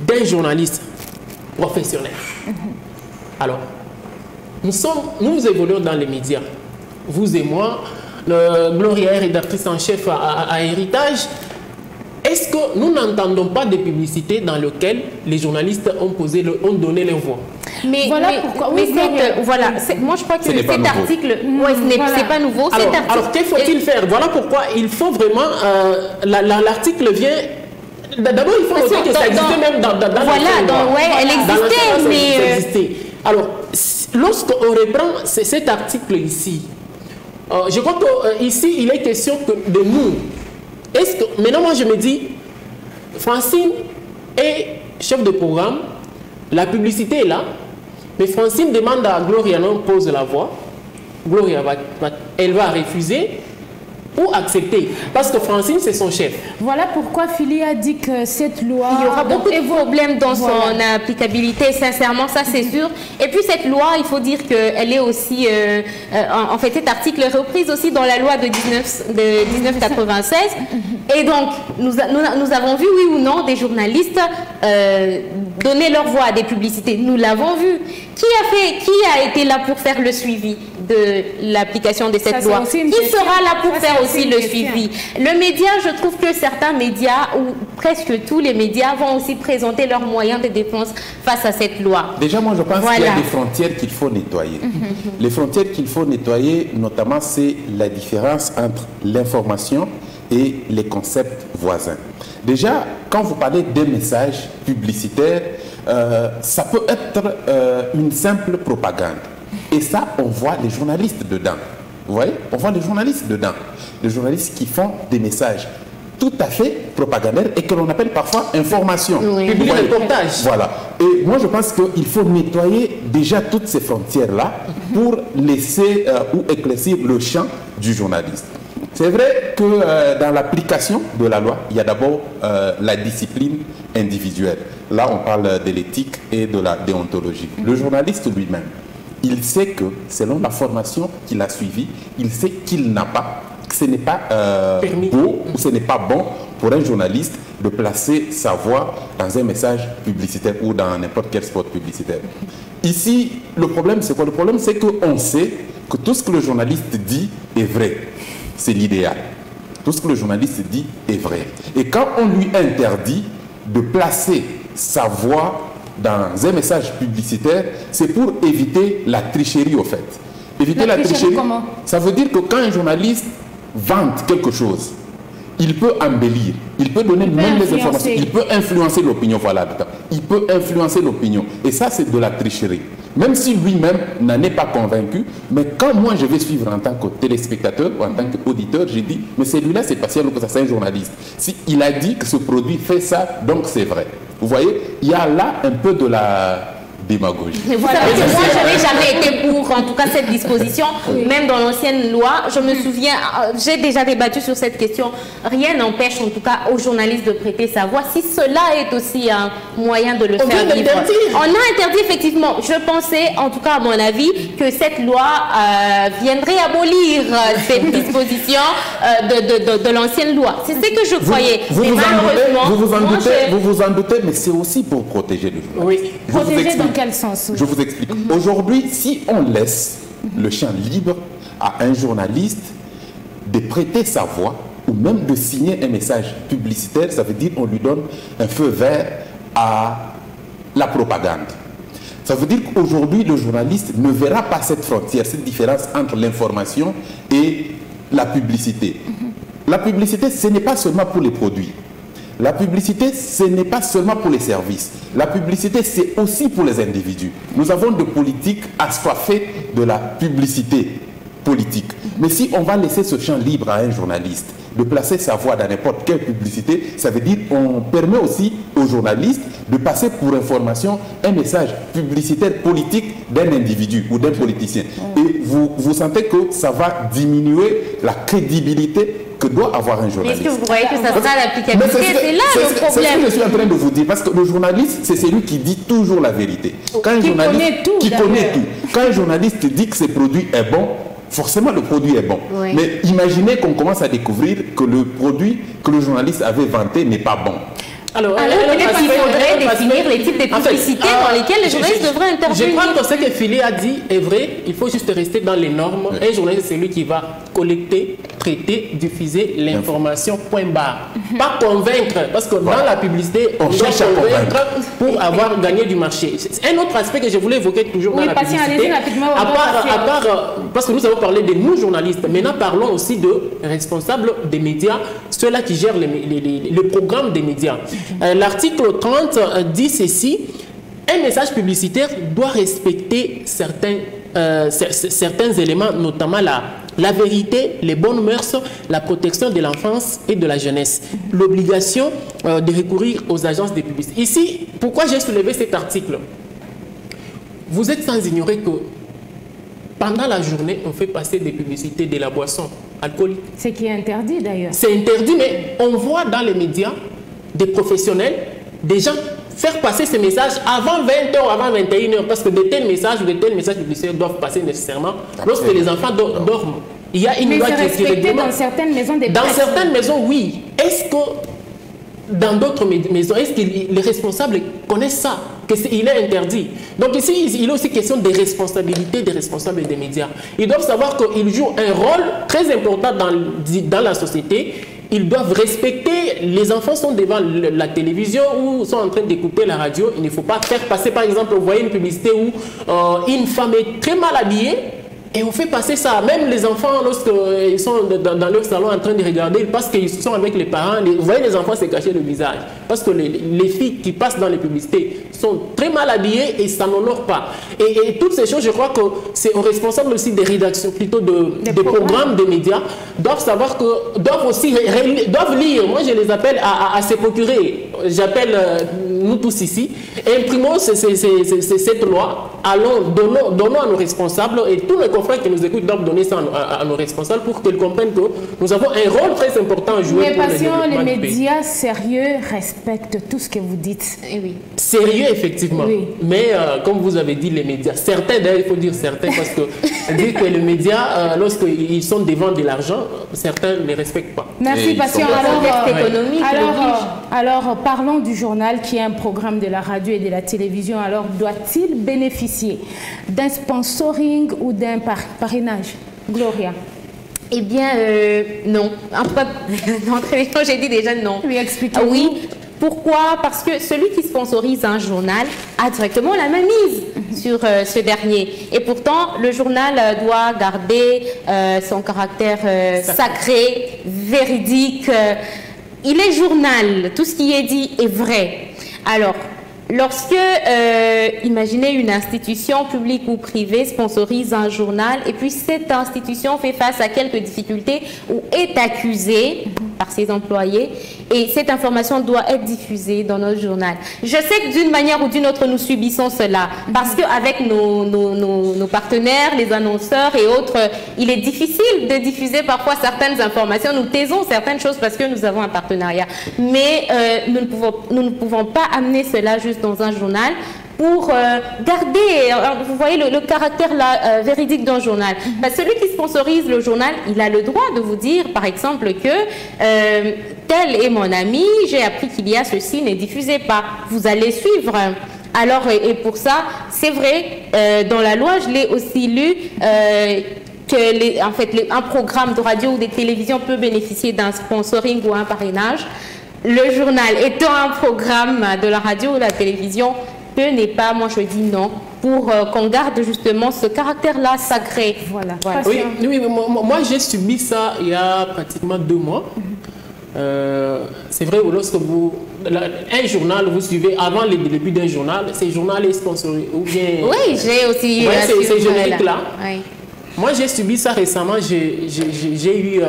d'un journaliste professionnel. Alors, nous évoluons dans les médias. Vous et moi, Gloria est rédactrice en chef à Héritage. Est-ce que nous n'entendons pas de publicités dans lesquelles les journalistes ont donné leur voix? Mais voilà pourquoi. Moi je crois que cet article, c'est pas nouveau. Alors que faut-il faire? Voilà pourquoi il faut vraiment. L'article vient. D'abord, il faut noter que ça existait même dans elle existait, mais. Alors, lorsqu'on reprend cet article ici, je crois qu'ici, il est question de nous. Maintenant, moi, je me dis, Francine est chef de programme, la publicité est là, mais Francine demande à Gloria, non, pose la voix. Gloria, elle va refuser ou accepter, parce que Francine, c'est son chef. Voilà pourquoi Filia a dit que cette loi... Il y aura beaucoup de problèmes dans son applicabilité, sincèrement, ça c'est sûr. Et puis cette loi, il faut dire qu'elle est aussi... en fait, cet article est reprise aussi dans la loi de 1996. Et donc, nous avons vu, oui ou non, des journalistes donner leur voix à des publicités. Nous l'avons vu. Qui a été là pour faire le suivi de l'application de cette loi? Qui sera là pour faire aussi le suivi? Le média, je trouve que certains médias, ou presque tous les médias, vont aussi présenter leurs moyens de défense face à cette loi. Déjà, moi, je pense qu'il y a des frontières qu'il faut nettoyer. Les frontières qu'il faut nettoyer, notamment, c'est la différence entre l'information et les concepts voisins. Déjà, quand vous parlez des messages publicitaires, ça peut être une simple propagande. Et ça, on voit les journalistes dedans. Vous voyez? On voit les journalistes dedans. Les journalistes qui font des messages tout à fait propagandeurs et que l'on appelle parfois information. Public reportage. Voilà. Et moi, je pense qu'il faut nettoyer déjà toutes ces frontières-là pour laisser ou éclaircir le champ du journaliste. C'est vrai que dans l'application de la loi, il y a d'abord la discipline individuelle. Là, on parle de l'éthique et de la déontologie. Le journaliste lui-même, il sait que, selon la formation qu'il a suivie, il sait qu'il n'a pas, que ce n'est pas beau ou ce n'est pas bon pour un journaliste de placer sa voix dans un message publicitaire ou dans n'importe quel spot publicitaire. Ici, le problème, c'est quoi? Le problème, c'est qu'on sait que tout ce que le journaliste dit est vrai. C'est l'idéal. Tout ce que le journaliste dit est vrai. Et quand on lui interdit de placer sa voix dans un message publicitaire, c'est pour éviter la tricherie, au fait. Éviter la tricherie, comment? Ça veut dire que quand un journaliste vante quelque chose, il peut embellir, il peut donner même des informations, il peut influencer l'opinion, voilà. Il peut influencer l'opinion. Et ça, c'est de la tricherie. Même si lui-même n'en est pas convaincu, mais quand moi je vais suivre en tant que téléspectateur ou en tant qu'auditeur, j'ai dit, mais celui-là, c'est pas sûr que ça, c'est un journaliste. Si il a dit que ce produit fait ça, donc c'est vrai. Vous voyez, il y a là un peu de démagogie. Vous savez que moi, je n'ai jamais été pour, en tout cas, cette disposition. Même dans l'ancienne loi, je me souviens, j'ai déjà débattu sur cette question. Rien n'empêche, en tout cas, aux journalistes de prêter sa voix, si cela est aussi un moyen de le faire vivre. On a interdit, effectivement. Je pensais, en tout cas, à mon avis, que cette loi viendrait abolir cette disposition de l'ancienne loi. C'est ce que je croyais. Vous vous en doutez, mais c'est aussi pour protéger le journaliste. Oui. Protéger dans quel sens? Je vous explique. Aujourd'hui, si on laisse le champ libre à un journaliste de prêter sa voix ou même de signer un message publicitaire, ça veut dire qu'on lui donne un feu vert à la propagande. Ça veut dire qu'aujourd'hui, le journaliste ne verra pas cette frontière, cette différence entre l'information et la publicité. La publicité, ce n'est pas seulement pour les produits. La publicité, ce n'est pas seulement pour les services. La publicité, c'est aussi pour les individus. Nous avons des politiques assoiffées de la publicité politique. Mais si on va laisser ce champ libre à un journaliste de placer sa voix dans n'importe quelle publicité, ça veut dire qu'on permet aussi aux journalistes de passer pour information un message publicitaire politique d'un individu ou d'un politicien. Et vous sentez que ça va diminuer la crédibilité que doit avoir un journaliste. Est-ce que vous croyez que ça sera l'applicabilité? C'est là le problème. C'est ce que je suis en train de vous dire, parce que le journaliste, c'est celui qui dit toujours la vérité. Quand un journaliste qui connaît tout. Quand un journaliste dit que ce produit est bon, forcément le produit est bon. Oui. Mais imaginez qu'on commence à découvrir que le produit que le journaliste avait vanté n'est pas bon. Alors peut-être qu'il faudrait définir les types de publicités dans lesquelles les journalistes devraient intervenir. Je crois que ce que Philly a dit est vrai. Il faut juste rester dans les normes. Oui. Un journaliste, c'est lui qui va collecter, traiter, diffuser l'information, point barre. Pas convaincre, parce que dans la publicité, on doit convaincre pour avoir gagné du marché. Un autre aspect que je voulais évoquer toujours dans la publicité, parce que nous avons parlé de nous journalistes, maintenant parlons aussi de responsables des médias, ceux-là qui gèrent les programmes des médias. L'article 30 dit ceci: un message publicitaire doit respecter certains éléments, notamment la vérité, les bonnes mœurs, la protection de l'enfance et de la jeunesse, l'obligation de recourir aux agences de publicité. Ici, pourquoi j'ai soulevé cet article? Vous êtes sans ignorer que pendant la journée, on fait passer des publicités de la boisson alcoolique. Ce qui est interdit d'ailleurs. C'est interdit, mais on voit dans les médias des professionnels, des gens faire passer ces messages avant 20h, avant 21h, parce que de tels messages publicitaires doivent passer nécessairement lorsque les enfants dorment. Il y a une loi qui réglemente. Dans certaines maisons des Dans certaines maisons, oui. Est-ce que dans d'autres maisons, est-ce que les responsables connaissent ça, qu'il est interdit? Donc ici, il est aussi question des responsabilités des responsables des médias. Ils doivent savoir qu'ils jouent un rôle très important dans la société. Ils doivent respecter, les enfants sont devant la télévision ou sont en train d'écouter la radio. Il ne faut pas faire passer, par exemple, vous voyez une publicité où une femme est très mal habillée et on fait passer ça. Même les enfants, lorsqu'ils sont dans leur salon en train de regarder, parce qu'ils sont avec les parents, vous voyez les enfants se cacher le visage. Parce que les filles qui passent dans les publicités sont très mal habillées et ça n'honore pas. Et toutes ces choses, je crois que c'est aux responsables aussi des rédactions, plutôt des programmes des médias, doivent savoir que, doivent lire. Moi, je les appelle à se procurer. J'appelle nous tous ici, imprimons cette loi, donnons à nos responsables, et tous les confrères qui nous écoutent doivent donner ça à nos responsables pour qu'ils comprennent que nous avons un rôle très important à jouer. Mais passion, les médias sérieux respectent tout ce que vous dites. Eh oui. Sérieux, effectivement. Oui. Mais comme vous avez dit, les médias, certains, d'ailleurs, il faut dire certains, parce que dire que les médias, lorsqu'ils sont devant de l'argent, certains ne les respectent pas. Merci, Passion. Alors, parlons du journal qui est un programme de la radio et de la télévision. Alors, doit-il bénéficier d'un sponsoring ou d'un parrainage? Gloria. Eh bien, non. En tout cas, dans j'ai dit déjà non. Oui, expliquez-nous. Oui. Pourquoi? Parce que celui qui sponsorise un journal a directement la main mise sur ce dernier. Et pourtant, le journal doit garder son caractère sacré, véridique. Il est journal. Tout ce qui est dit est vrai. Alors, lorsque, imaginez une institution publique ou privée sponsorise un journal et puis cette institution fait face à quelques difficultés ou est accusée par ses employés et cette information doit être diffusée dans notre journal. Je sais que d'une manière ou d'une autre, nous subissons cela parce qu'avec nos partenaires, les annonceurs et autres, il est difficile de diffuser parfois certaines informations. Nous taisons certaines choses parce que nous avons un partenariat. Mais nous ne pouvons pas amener cela juste dans un journal pour garder, vous voyez, le caractère véridique d'un journal. Celui qui sponsorise le journal, il a le droit de vous dire, par exemple, que tel est mon ami, j'ai appris qu'il y a ceci, ne diffusez pas. Vous allez suivre. Alors, et pour ça, c'est vrai, dans la loi, je l'ai aussi lu, que un programme de radio ou de télévision peut bénéficier d'un sponsoring ou un parrainage. Le journal étant un programme de la radio ou de la télévision, n'est pas, moi je dis non, pour qu'on garde justement ce caractère-là sacré. Voilà. Oui, moi j'ai subi ça il y a pratiquement 2 mois. C'est vrai, lorsque un journal, vous suivez avant le début d'un journal, ce journal est sponsorisé ou bien... Oui, j'ai aussi... ces génériques-là. Oui. Moi, j'ai subi ça récemment. J'ai eu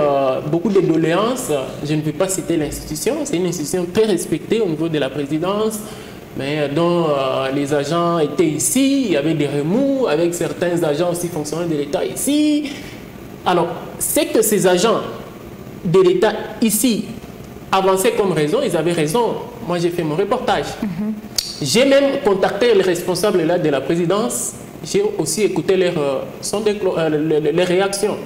beaucoup de doléances. Je ne vais pas citer l'institution. C'est une institution très respectée au niveau de la présidence, mais dont les agents étaient ici. Il y avait des remous avec certains agents aussi fonctionnaires de l'État ici. Alors, c'est que ces agents de l'État ici avançaient comme raison. Ils avaient raison. Moi, j'ai fait mon reportage. J'ai même contacté les responsables là de la présidence. J'ai aussi écouté leurs réactions.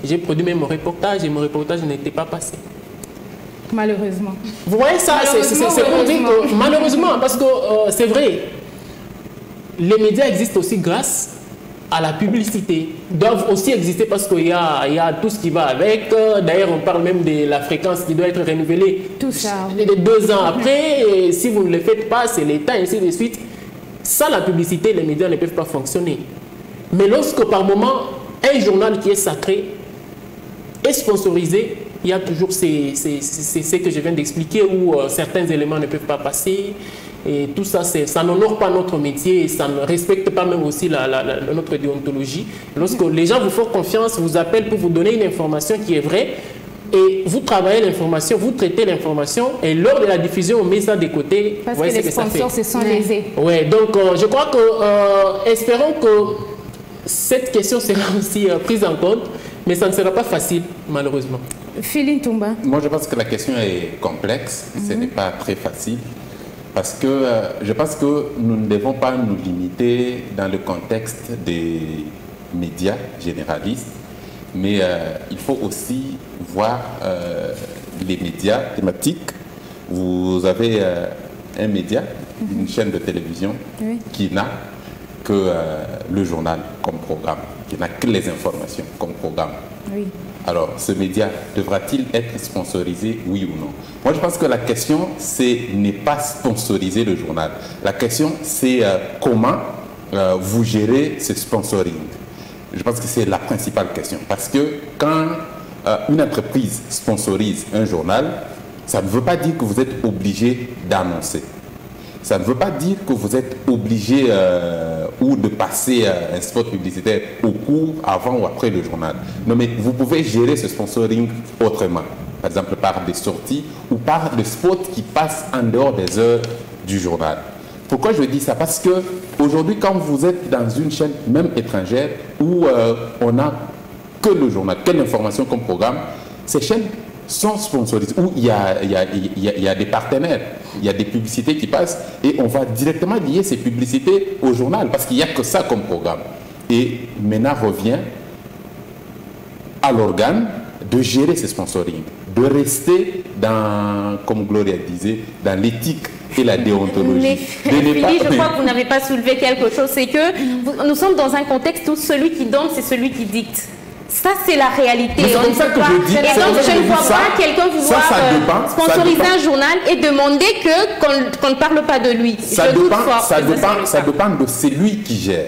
J'ai produit même mon reportage et mon reportage n'était pas passé. Malheureusement. Vous voyez ça, c'est pour dire que malheureusement, parce que c'est vrai, les médias existent aussi grâce à la publicité. Ils doivent aussi exister parce qu'il y a tout ce qui va avec. D'ailleurs, on parle même de la fréquence qui doit être renouvelée. Tout ça. 2 ans après, et si vous ne le faites pas, c'est l'État, et ainsi de suite. Sans la publicité, les médias ne peuvent pas fonctionner. Mais lorsque par moment, un journal qui est sacré est sponsorisé, il y a toujours ce que je viens d'expliquer où certains éléments ne peuvent pas passer. Et tout ça, ça n'honore pas notre métier et ça ne respecte pas même aussi notre déontologie. Lorsque les gens vous font confiance, vous appellent pour vous donner une information qui est vraie, et vous travaillez l'information, vous traitez l'information, et lors de la diffusion, on met ça de côté. Parce que les sponsors se sont lésés. Oui, donc je crois que, espérons que cette question sera aussi prise en compte, mais ça ne sera pas facile, malheureusement. Philippe Toumba. Moi, je pense que la question est complexe, ce n'est pas très facile, parce que je pense que nous ne devons pas nous limiter dans le contexte des médias généralistes, mais il faut aussi voir les médias thématiques. Vous avez un média, une chaîne de télévision qui n'a que le journal comme programme, qui n'a que les informations comme programme. Oui. Alors, ce média devra-t-il être sponsorisé, oui ou non? Moi, je pense que la question, c'est n'est pas sponsoriser le journal. La question, c'est comment vous gérez ce sponsoring. Je pense que c'est la principale question. Parce que quand une entreprise sponsorise un journal, ça ne veut pas dire que vous êtes obligé d'annoncer. Ça ne veut pas dire que vous êtes obligé ou de passer un spot publicitaire au cours, avant ou après le journal. Non, mais vous pouvez gérer ce sponsoring autrement. Par exemple, par des sorties ou par des spots qui passent en dehors des heures du journal. Pourquoi je dis ça? Parce que aujourd'hui, quand vous êtes dans une chaîne, même étrangère, où on n'a que le journal, que l'information comme programme, ces chaînes sont sponsorisées, où il y a des partenaires, il y a des publicités qui passent, et on va directement lier ces publicités au journal, parce qu'il n'y a que ça comme programme. Et maintenant revient à l'organe de gérer ces sponsorings, de rester dans, comme Gloria disait, dans l'éthique et la déontologie. Philippe, je crois que vous n'avez pas soulevé quelque chose, c'est que nous sommes dans un contexte où celui qui donne, c'est celui qui dicte. Ça, c'est la réalité. C'est comme ça que je dis. Et donc, je ne vois pas quelqu'un vouloir sponsoriser un journal et demander qu'on ne parle pas de lui. Ça dépend de celui qui gère.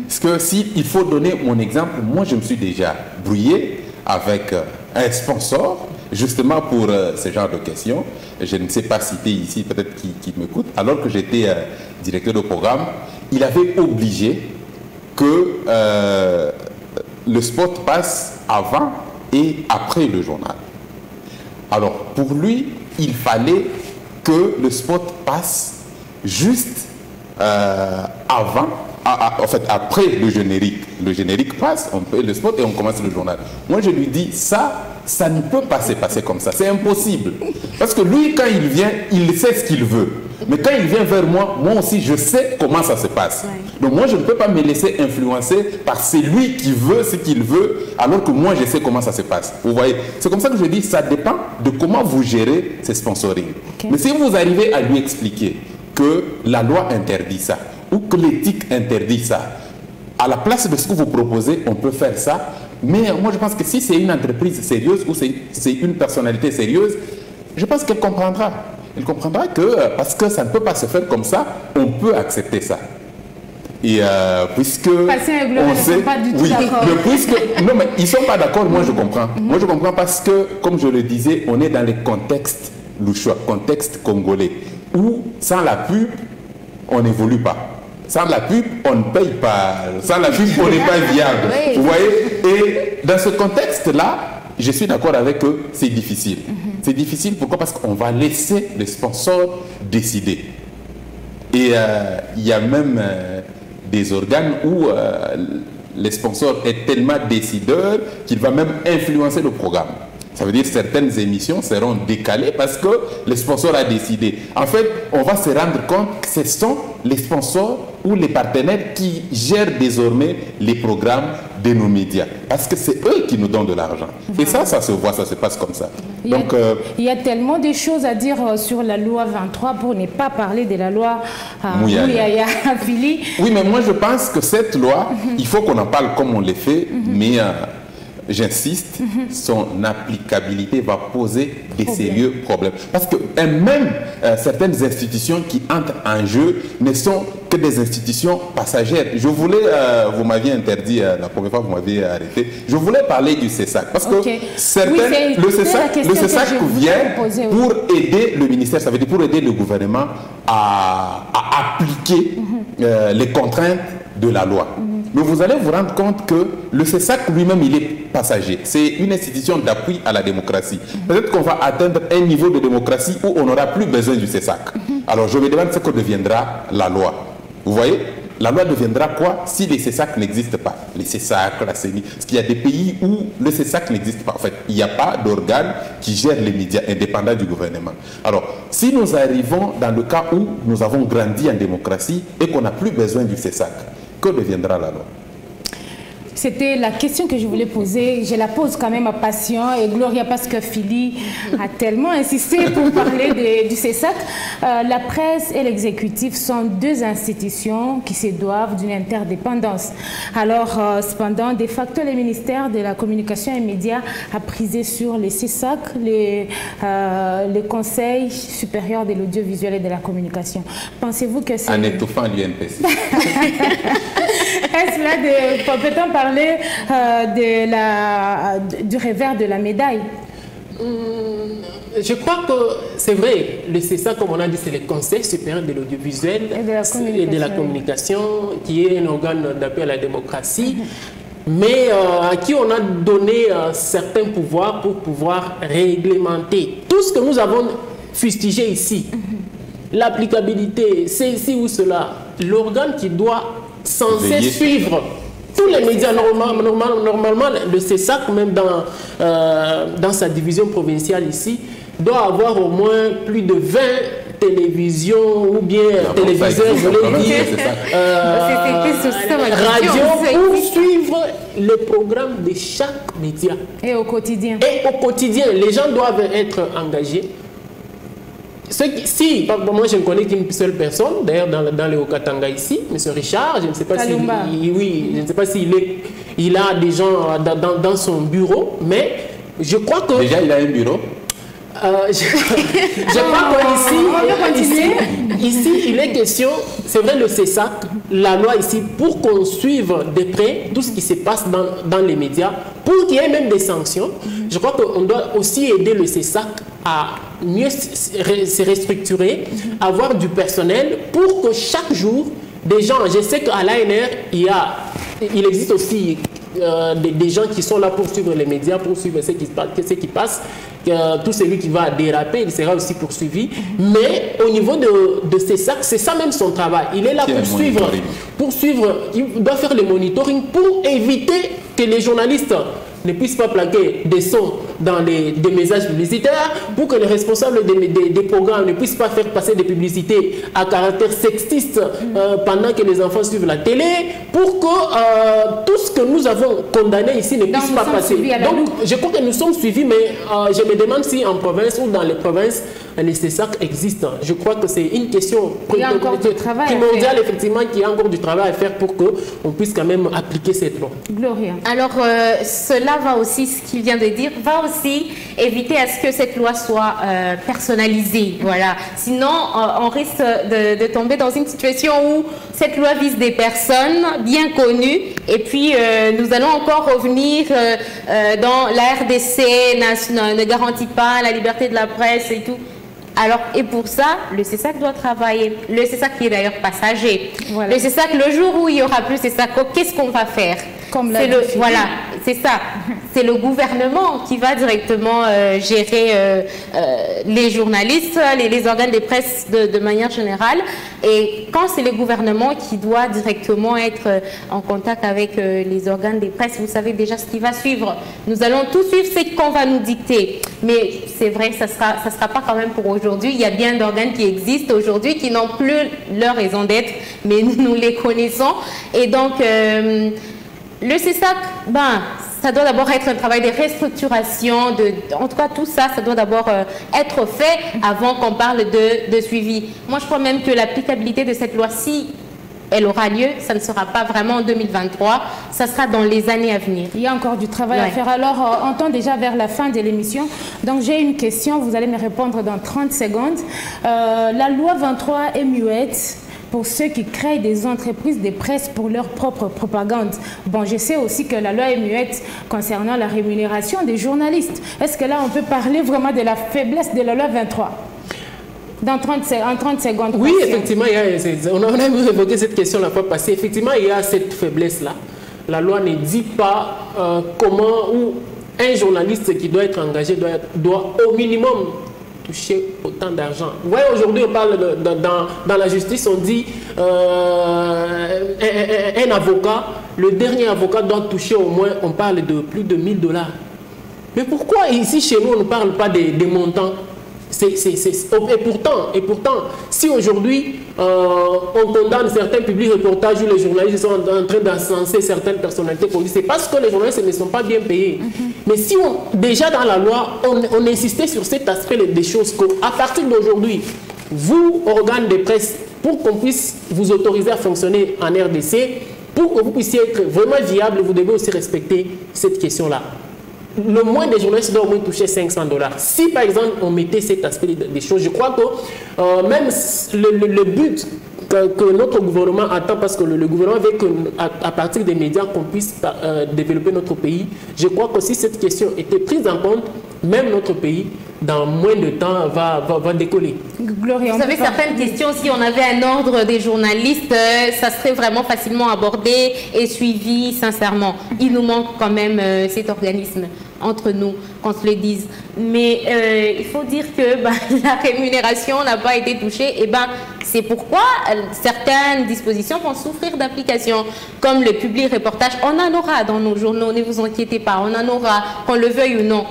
Parce que s'il faut donner mon exemple, moi, je me suis déjà brouillé avec un sponsor, justement pour ce genre de questions. Je ne sais pas citer ici, peut-être qui m'écoute. Alors que j'étais directeur de programme, il avait obligé que le spot passe avant et après le journal. Alors, pour lui, il fallait que le spot passe juste avant, en fait, après le générique. Le générique passe, on paye le spot et on commence le journal. Moi, je lui dis, ça ne peut pas se passer comme ça. C'est impossible. Parce que lui, quand il vient, il sait ce qu'il veut. Mais quand il vient vers moi, moi aussi, je sais comment ça se passe. Donc moi, je ne peux pas me laisser influencer par celui qui veut ce qu'il veut, alors que moi, je sais comment ça se passe. Vous voyez? C'est comme ça que je dis, ça dépend de comment vous gérez ces sponsorings. Mais si vous arrivez à lui expliquer que la loi interdit ça, ou que l'éthique interdit ça, à la place de ce que vous proposez, on peut faire ça. Mais moi, je pense que si c'est une entreprise sérieuse ou c'est une personnalité sérieuse, je pense qu'elle comprendra. Elle comprendra que, parce que ça ne peut pas se faire comme ça, on peut accepter ça. Et puisque on sait, pas du tout oui, d'accord. Non, mais ils ne sont pas d'accord, moi je comprends. Moi je comprends parce que, comme je le disais, on est dans les contextes louchois, contexte congolais, où sans la pub, on n'évolue pas. Sans la pub, on ne paye pas. Sans la pub, on n'est pas viable. Oui. Vous voyez? Et dans ce contexte-là, je suis d'accord avec eux, c'est difficile. C'est difficile, pourquoi? Parce qu'on va laisser les sponsors décider. Et il y a même des organes où les sponsors est tellement décideur qu'il va même influencer le programme. Ça veut dire que certaines émissions seront décalées parce que le sponsor a décidé. En fait, on va se rendre compte que ce sont les sponsors ou les partenaires qui gèrent désormais les programmes de nos médias. Parce que c'est eux qui nous donnent de l'argent. Et ça se voit, ça se passe comme ça. Donc, il y a tellement de choses à dire sur la loi 23 pour ne pas parler de la loi Mouyaya Fili. Oui, mais moi je pense que cette loi, il faut qu'on en parle comme on le fait, mais j'insiste, son applicabilité va poser des sérieux problèmes. Parce que même certaines institutions qui entrent en jeu ne sont que des institutions passagères. Je voulais, vous m'aviez interdit, la première fois vous m'aviez arrêté, je voulais parler du CESAC. Parce que certains, le CESAC vient pour aider le ministère, ça veut dire pour aider le gouvernement à appliquer les contraintes de la loi. Mais vous allez vous rendre compte que le CESAC lui-même, il est passager. C'est une institution d'appui à la démocratie. Peut-être qu'on va atteindre un niveau de démocratie où on n'aura plus besoin du CESAC. Alors je me demande ce que deviendra la loi. Vous voyez? La loi deviendra quoi si les CESAC n'existent pas? Les CESAC, la CENI. Parce qu'il y a des pays où le CESAC n'existe pas. En fait, il n'y a pas d'organe qui gère les médias indépendants du gouvernement. Alors, si nous arrivons dans le cas où nous avons grandi en démocratie et qu'on n'a plus besoin du CESAC, que deviendra la loi? C'était la question que je voulais poser. Je la pose quand même à Patient et Gloria parce que Fili a tellement insisté pour parler du CESAC. La presse et l'exécutif sont deux institutions qui se doivent d'une interdépendance. Alors, cependant, de facto, le ministère de la Communication et des Médias a prisé sur les CESAC, le Conseil supérieur de l'audiovisuel et de la communication. Pensez-vous que c'est... En étouffant l'UNPC. Est-ce là peut-on parler du revers de la médaille? Je crois que c'est vrai, le CESAC, comme on a dit, c'est le Conseil supérieur de l'audiovisuel et de la communication, qui est un organe d'appui à la démocratie, mais à qui on a donné certains pouvoirs pour pouvoir réglementer tout ce que nous avons fustigé ici. L'applicabilité, c'est ici ou cela. L'organe qui doit censé suivre tous les médias, normalement le CESAC, même dans sa division provinciale ici, doit avoir au moins plus de 20 télévisions ou bien téléviseurs, je voulais dire, radio, pour suivre le programme de chaque média. Et au quotidien. Et au quotidien, les gens doivent être engagés. Moi je ne connais qu'une seule personne, d'ailleurs dans le Haut-Katanga ici, M. Richard, je ne sais pas s'il a des gens dans son bureau, mais je crois que... Déjà il a un bureau? Je crois qu'ici, il est question, c'est vrai le CESAC, la loi ici, pour qu'on suive de près tout ce qui se passe dans les médias, pour qu'il y ait même des sanctions. Je crois qu'on doit aussi aider le CESAC à mieux se restructurer, avoir du personnel pour que chaque jour, des gens, je sais qu'à l'ANR, il existe aussi des gens qui sont là pour suivre les médias, pour suivre ce qui passe. Tout celui qui va déraper, il sera aussi poursuivi. Mais au niveau de ces sacs, c'est ça même son travail. Il est là pour suivre, il doit faire le monitoring pour éviter que les journalistes ne puissent pas plaquer des sons dans des messages publicitaires, pour que les responsables des programmes ne puissent pas faire passer des publicités à caractère sexiste pendant que les enfants suivent la télé, pour que tout ce que nous avons condamné ici ne puisse pas passer. Donc, je crois que nous sommes suivis, mais je me demande si en province ou dans les provinces, les CESAC existent. Je crois que c'est une question primordiale, effectivement, qu'il y a encore du travail à faire pour qu'on puisse quand même appliquer cette loi. Gloria. Alors, cela va aussi, ce qu'il vient de dire, va aussi éviter à ce que cette loi soit personnalisée. Voilà. Sinon, on risque de tomber dans une situation où cette loi vise des personnes bien connues et puis nous allons encore revenir dans la RDC ne garantit pas la liberté de la presse et tout. Alors, et pour ça, le CESAC doit travailler. Le CESAC qui est d'ailleurs passager. Voilà. Le CESAC, le jour où il n'y aura plus CESAC, qu'est-ce qu'on va faire? Voilà, c'est ça. C'est le gouvernement qui va directement gérer les journalistes, les organes de presse de manière générale. Et quand c'est le gouvernement qui doit directement être en contact avec les organes de presse, vous savez déjà ce qui va suivre. Nous allons tout suivre ce qu'on va nous dicter. Mais c'est vrai, ça sera pas quand même pour aujourd'hui. Il y a bien d'organes qui existent aujourd'hui qui n'ont plus leur raison d'être, mais nous les connaissons. Et donc, le CESAC, ça doit d'abord être un travail de restructuration, en tout cas tout ça, ça doit d'abord être fait avant qu'on parle de suivi. Moi je crois même que l'applicabilité de cette loi, si elle aura lieu, ça ne sera pas vraiment en 2023, ça sera dans les années à venir. Il y a encore du travail à faire. Alors, on tend déjà vers la fin de l'émission. Donc, j'ai une question, vous allez me répondre dans 30 secondes. La loi 23 est muette pour ceux qui créent des entreprises de presse pour leur propre propagande. Bon, je sais aussi que la loi est muette concernant la rémunération des journalistes. Est-ce que là, on peut parler vraiment de la faiblesse de la loi 23 ? En 30 secondes. Oui, effectivement, on a évoqué cette question la fois passée. Effectivement, il y a cette faiblesse-là. La loi ne dit pas comment ou un journaliste qui doit être engagé doit au minimum toucher autant d'argent. Vous voyez, aujourd'hui, on parle dans la justice, on dit un avocat, le dernier avocat doit toucher au moins, on parle de plus de 1000 $. Mais pourquoi ici, chez nous, on ne parle pas des montants? Et pourtant, si aujourd'hui on condamne certains publics reportages où les journalistes sont en train d'encenser certaines personnalités politiques, c'est parce que les journalistes ne sont pas bien payés. Mais si déjà dans la loi, on insistait sur cet aspect des choses, qu'à partir d'aujourd'hui, vous, organes de presse, pour qu'on puisse vous autoriser à fonctionner en RDC, pour que vous puissiez être vraiment viable, vous devez aussi respecter cette question-là. Le moins des journalistes doit au moins toucher 500 $. Si par exemple on mettait cet aspect des choses, je crois que même le but que notre gouvernement attend, parce que le gouvernement veut qu'à partir des médias qu'on puisse développer notre pays, je crois que si cette question était prise en compte, même notre pays, dans moins de temps, va décoller. Gloria, vous savez, certaines questions, si on avait un ordre des journalistes, ça serait vraiment facilement abordé et suivi sincèrement. Il nous manque quand même cet organisme entre nous, qu'on se le dise. Mais il faut dire que la rémunération n'a pas été touchée. Et c'est pourquoi certaines dispositions vont souffrir d'application, comme le public reportage. On en aura dans nos journaux, ne vous inquiétez pas, on en aura, qu'on le veuille ou non.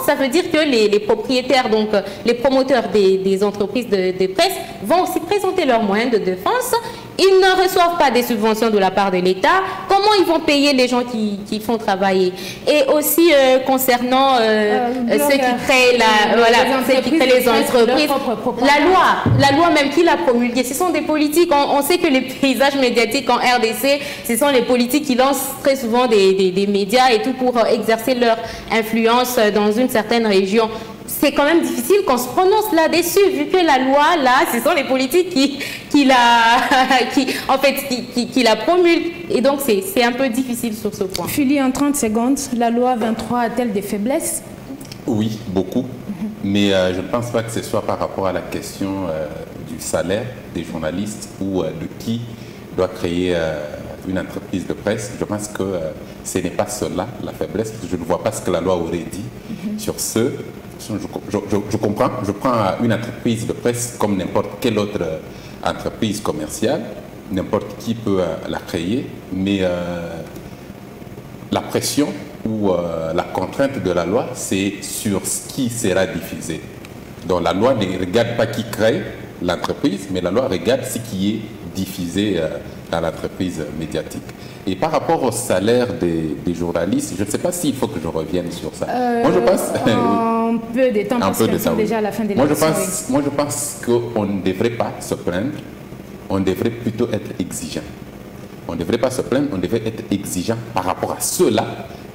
Ça veut dire que les propriétaires, donc les promoteurs des entreprises de presse, vont aussi présenter leurs moyens de défense. Ils ne reçoivent pas des subventions de la part de l'État. Comment ils vont payer les gens qui font travailler? Et aussi concernant ceux qui créent les entreprises, la loi même qui l'a promulguée, ce sont des politiques. On sait que les paysages médiatiques en RDC, ce sont les politiques qui lancent très souvent des médias et tout pour exercer leur influence dans une certaine région. C'est quand même difficile qu'on se prononce là-dessus, vu que la loi, là, ce sont les politiques qui la promulguent. Et donc, c'est un peu difficile sur ce point. Philly, en 30 secondes, la loi 23 a-t-elle des faiblesses? Oui, beaucoup. Mais je ne pense pas que ce soit par rapport à la question du salaire des journalistes ou de qui doit créer une entreprise de presse. Je pense que ce n'est pas cela la faiblesse. Je ne vois pas ce que la loi aurait dit sur ce. Je comprends. Je prends une entreprise de presse comme n'importe quelle autre entreprise commerciale. N'importe qui peut la créer, mais la pression ou la contrainte de la loi, c'est sur ce qui sera diffusé. Donc la loi ne regarde pas qui crée l'entreprise, mais la loi regarde ce qui est diffusé dans l'entreprise médiatique. Et par rapport au salaire des journalistes, je ne sais pas s'il faut que je revienne sur ça. Moi, je pense... Un peu de temps, parce qu'on est déjà à la fin de l'émission. Moi, je pense qu'on ne devrait pas se plaindre, on devrait plutôt être exigeant. On ne devrait pas se plaindre, on devrait être exigeant par rapport à ceux-là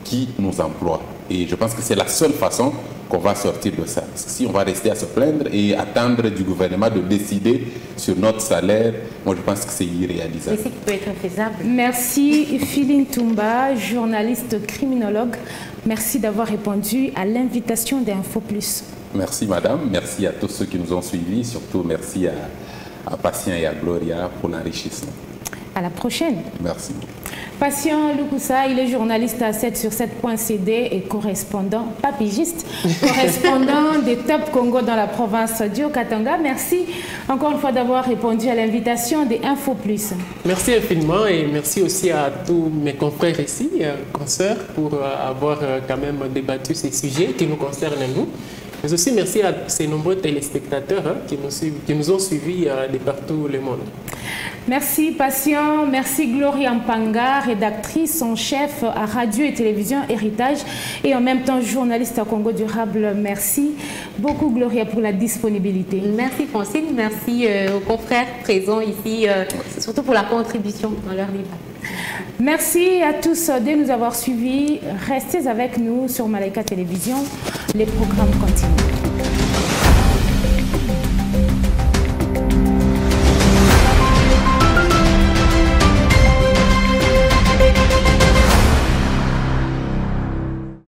qui nous emploient. Et je pense que c'est la seule façon qu'on va sortir de ça. Parce que si on va rester à se plaindre et attendre du gouvernement de décider sur notre salaire, moi je pense que c'est irréalisable. Mais c'est qui peut être faisable. Merci Philine Toumba, journaliste criminologue. Merci d'avoir répondu à l'invitation d'Info Plus. Merci madame, merci à tous ceux qui nous ont suivis, surtout merci à Patient et à Gloria pour l'enrichissement. À la prochaine. Merci. Patient Lukusa, il est journaliste à 7sur7.cd et correspondant, pas pigiste, correspondant des Top Congo dans la province du Haut-Katanga. Merci encore une fois d'avoir répondu à l'invitation des Info Plus. Merci infiniment et merci aussi à tous mes confrères ici, consoeurs, pour avoir quand même débattu ces sujets qui nous concernent nous. Mais aussi merci à ces nombreux téléspectateurs qui nous ont suivis de partout le monde. Merci Patient, merci Gloria Mpanga, rédactrice en chef à Radio et Télévision Héritage et en même temps journaliste à Congo Durable. Merci beaucoup Gloria pour la disponibilité. Merci Francine, merci aux confrères présents ici, surtout pour la contribution dans leur débat. Merci à tous de nous avoir suivis. Restez avec nous sur Malaika Télévision. Les programmes continuent.